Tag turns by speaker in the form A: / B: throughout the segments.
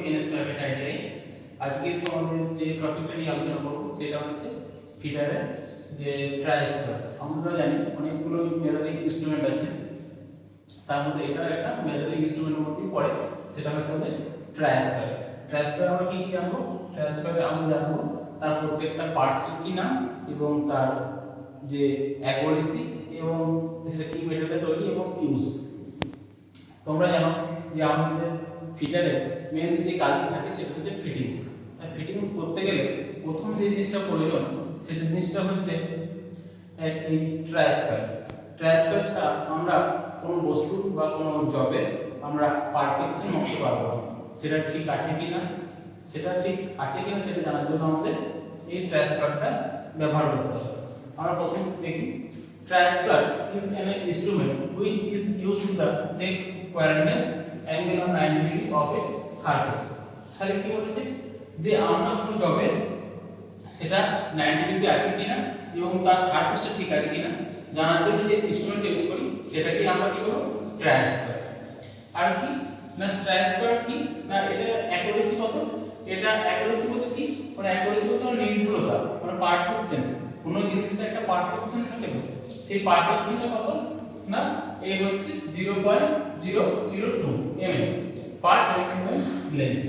A: NSF title. আজকে তোমাদের যে টপিকটা নিয়ে আলোচনা করব সেটা হচ্ছে ফিটারের যে ট্রাইস্কার। আমরা জানি অনেকগুলো মেজারিং ইনস্ট্রুমেন্ট আছে, তার মধ্যে এটা একটা মেজারিং ইনস্ট্রুমেন্টের মধ্যেই পড়ে, সেটা হচ্ছে আমাদের ট্রাইস্কার। ট্রাইস্কার আমরা কি কি জানবো? ট্রাইস্কারে আমরা জানবো তার প্রত্যেকটা পার্টসের কি নাম এবং তার যে অ্যাকুরেসি এবং সেটা কি মেটেরিয়ালে তৈরি এবং ইউজ। তোমরা জানো যে আমাদের ফিটারের মেন যে কাজটি থাকে সেটা হচ্ছে ফিটিংস। আর ফিটিংস করতে গেলে প্রথম যে জিনিসটা প্রয়োজন সেই জিনিসটা হচ্ছে এই ট্রাইস্কার। ট্রাইস্কার ছাড়া আমরা কোনো বস্তু বা কোনো জবে আমরা পারফেকশন মাপতে পারবো না, সেটা ঠিক আছে কিনা সেটা জানার জন্য আমাদের এই ট্রাইস্কারটা ব্যবহার করতে হবে। আমরা প্রথম দেখি, ট্রাইস্কার is an instrument which is used to check squareness angle of 90 degree of a surface। তাহলে কি বলেছে যে আমরা কোনো জবে সেটা 90 ডিগ্রি আছে কিনা এবং তার সারফেসটা ঠিক আছে কিনা জানার জন্য যে ইনস্ট্রুমেন্ট ইউজ করি সেটাকে আমরা কি বলবো? ট্রাইস্কার। আর কি না ট্রাইস্কার কি না এটা অ্যাকুরেসি কত? এটা অ্যাকুরেসি বলতে কি মানে অ্যাকুরেসি বলতে নির্ভুলতা মানে পারফেকশন। কোনো জিনিসটা একটা পারফেকশন থাকে তো সেই পারফেকশনটা কত না এই হচ্ছে 0.002 mm পার mm লেন্থ।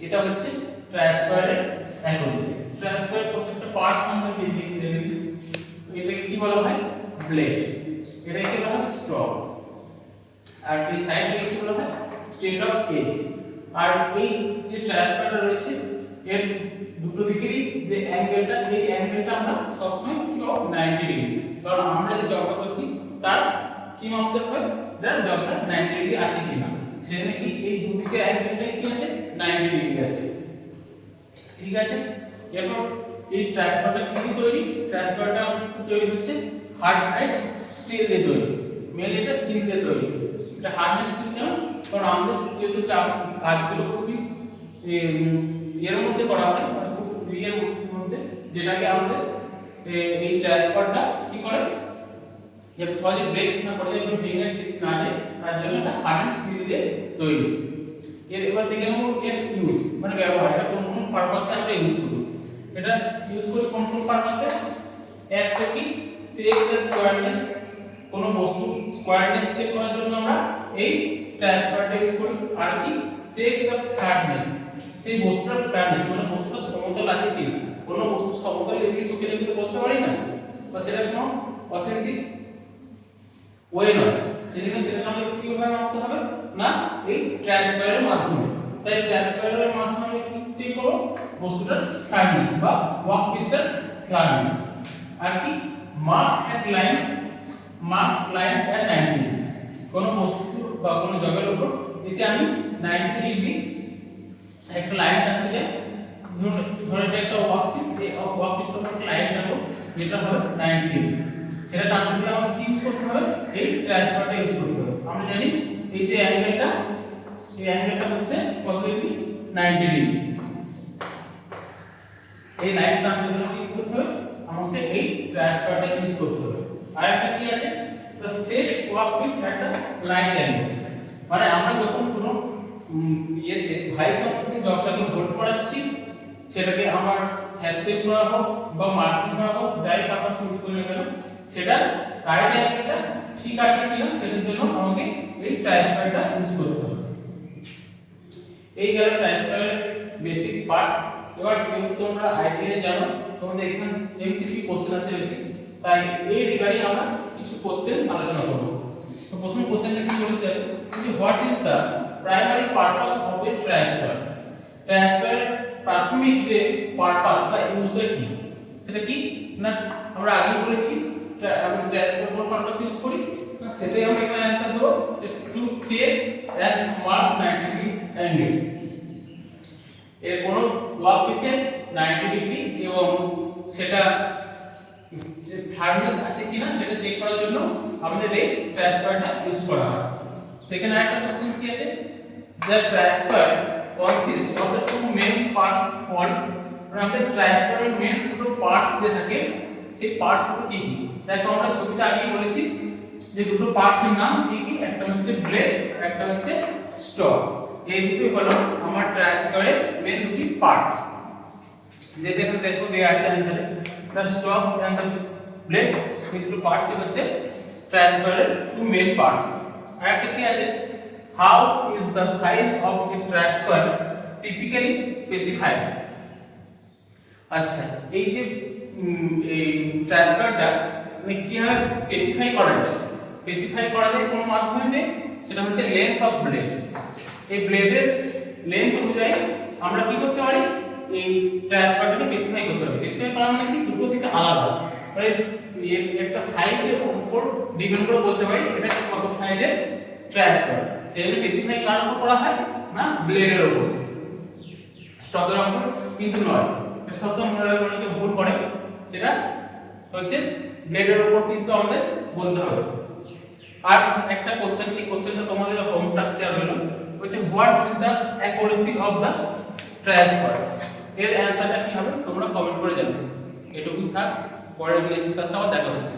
A: এটা হচ্ছে ট্রাইস্কারের অ্যাকুরেসি। ট্রাইস্কারের প্রত্যেকটা পার্টস আমরা দেখে নেব। এটাকে কি বলা হয়? ব্লেড। এটাকে কি বলা হয়? স্ট্রক। আর এই সাইডটাকে কি বলা হয়? State of age. আর এই যে ট্রাইস্কারটা রয়েছে এর দুটো দিকেরই যে অ্যাঙ্গেলটা, এই অ্যাঙ্গেলটা আমরা সবসময় কি করব? 90 ডিগ্রি। কারণ আমরা যে জবটা করছি তার কি মাপতে হবে? এর জবটা 90 ডিগ্রি আছে কিনা, সেখানে কি এই দুদিকের অ্যাঙ্গেলটা কি আছে? 90 ডিগ্রি আছে। ঠিক আছে। এরপর এই ট্রাইস্কারটা কি তৈরি? ট্রাইস্কারটা তৈরি হচ্ছে হার্ডনেস স্টিল দিয়ে তৈরি। মেনলি এটা স্টিল দিয়ে তৈরি। এটা হার্ডনেস স্টিল কেন? কারণ আমাদের যেহেতু কাজগুলো খুবই এর মধ্যে করা হয়, মানে খুব রিয়েল মধ্যে, যেটাকে আমাদের এই ট্রাইস্কারটা কি করে যাতে সহজে ব্রেক না করে যাতে ভেঙে না যায়, তার জন্য এটা হার্ডনেস স্টিল দিয়ে তৈরি। এবার দেখে নেব এর ইউজ মানে ব্যবহার। এটা কোন কোন পারপাসে আমরা ইউজ করি? এটা ইউজ করি কোন কোন পারপাসে? একটা কি চেক দ্য স্কয়ারনেস, কোন বস্তু স্কয়ারনেস চেক করার জন্য আমরা এই ট্রাইস্কারটা ইউজ করি। আর কি চেক দ্য ফ্ল্যাটনেস, সেই বস্তুটার ফ্ল্যাটনেস মানে বস্তুটা সমতল আছে কি। কোন বস্তু সমতল এমনি চোখে দেখতে বলতে পারি না, বা সেটা কোনো অথেন্টিক ওয়ে নয়, সেটা আমাদের কিভাবে মাপতে হবে না এই ট্রাইস্কারের মাধ্যমে। তাই ট্রাইস্কারের মাধ্যমে আমরা কি চেক করব? বস্তুটার ফ্ল্যাটনেস বা ওয়ার্কপিসটার ফ্ল্যাটনেস। আর কি মার্ক লাইনস এট 90 ডিগ্রি, কোন বস্তু বা কোন জবের উপর যদি আমি 90 ডিগ্রি একটা লাইন টানতে চাই, ধরে এটা একটা ওয়ার্কপিস, এই ওয়ার্কপিসের উপর লাইন টানবো যেটা হবে 90 ডিগ্রি, সেটা টানতে গেলে আমাদের কি ইউজ করতে হবে? এই ট্রাইস্কারটা ইউজ করতে হবে। আমরা জানি এই যে অ্যাঙ্গেলটা, এই অ্যাঙ্গেলটা হচ্ছে কত ডিগ্রি? 90 ডিগ্রি। এই লাইন টানতে গেলে কি করতে হবে? আমাকে এই ট্রাইস্কারটা ইউজ করতে হবে। আর একটা কি আছে? the set workpiece at the right angle, মানে আমরা যখন কোনো ইয়েতে ভাইস অবধি জবটাকে হোল্ড করাচ্ছি, সেটাকে আমার হ্যান্ডশেক করা হোক বা মার্কিং করা হোক, যাই পারপাস ইউজ করি না কেন, সেটা রাইট অ্যাঙ্গেলটা ঠিক আছে কিনা সেটার জন্য আমাকে এই ট্রাইস্কারটা ইউজ করতে হবে। এই গেল ট্রাইস্কারের বেসিক পার্টস। এবার যেহেতু তোমরা আইটিআই জানো, তোমাদের এখানে এমসিকিউ কোশ্চেন আছে বেসিক, তাই এই রিগার্ডিং আমরা কিছু কোশ্চেন আলোচনা করব। তো প্রথম কোশ্চেনটা কি বলতে যে what is the primary purpose of a try square? ট্রাইস্কারের প্রাথমিক যে পারপাস বা ইউজটা কি, সেটা কি না আমরা আগে বলেছি আমরা ট্রাইস্কার কোন পারপাস ইউজ করি না, সেটাই আমরা এখানে অ্যানসার দেব, to check and mark 90 degree angle. এর কোন ওয়ার্কপিসে 90 ডিগ্রি এবং সেটা যে ফ্ল্যাটনেস আছে কিনা সেটা চেক করার জন্য আমাদের এই ট্রাইস্কারটা ইউজ করা হয়। সেকেন্ড আরেকটা কোশ্চেন কি আছে? the ট্রাইস্কার consists of the two main parts called, মানে আমাদের ট্রাইস্কারের মেইন দুটো পার্টস যে থাকে সেই পার্টস দুটো কি কি? দেখো আমরা ছবিটা আগেই বলেছি যে দুটো পার্টস এর নাম কি কি, একটা হচ্ছে ব্লেড আর একটা হচ্ছে স্টক। এই দুটোই হলো আমার ট্রায়াস্কারের মেন দুটি পার্ট, যেটা এখানে দেখো দেয়া আছে অ্যানসারে, the stock and the blade, এই দুটো পার্টস হচ্ছে ট্রায়াস্কারের টু মেন পার্টস। আর একটা কি আছে, how is the size of a try square typically specified. আচ্ছা, এই যে এই ট্রায়াস্কারটা মানে কিভাবে স্পেসিফাই করা যায়, স্পেসিফাই করা যায় কোন মাধ্যমে, সেটা হচ্ছে লেন্থ অফ ব্লেড। এই ব্লেডের লেন্থ অনুযায়ী আমরা কি করতে পারি, এই ট্রায়াস্কারটাকে স্পেসিফাই করতে পারি। স্পেসিফাই করা মানে কি, দুটো থেকে আলাদা, মানে এর একটা সাইজের উপর ডিপেন্ড করে বলতে পারি এটা কত সাইজের ট্রায়াস্কার। সেজন্য স্পেসিফাই কার উপর করা হয় না, ব্লেডের উপর, স্টকের উপর কিন্তু নয়। এটা সবসময় মনে রাখবেন, অনেকে ভুল করে, সেটা হচ্ছে ব্লেডের উপর কিন্তু আমাদের বলতে হবে। আর একটা কোশ্চেন, এই কোশ্চেনটা তোমাদের হোম টাস্ক দেওয়া হলো, হচ্ছে what is the accuracy of the try square. এর অ্যানসারটা কি হবে তোমরা কমেন্ট করে জানাবে। এটুকুই থাক, পরের নেক্সট ক্লাসে আবার দেখা হচ্ছে।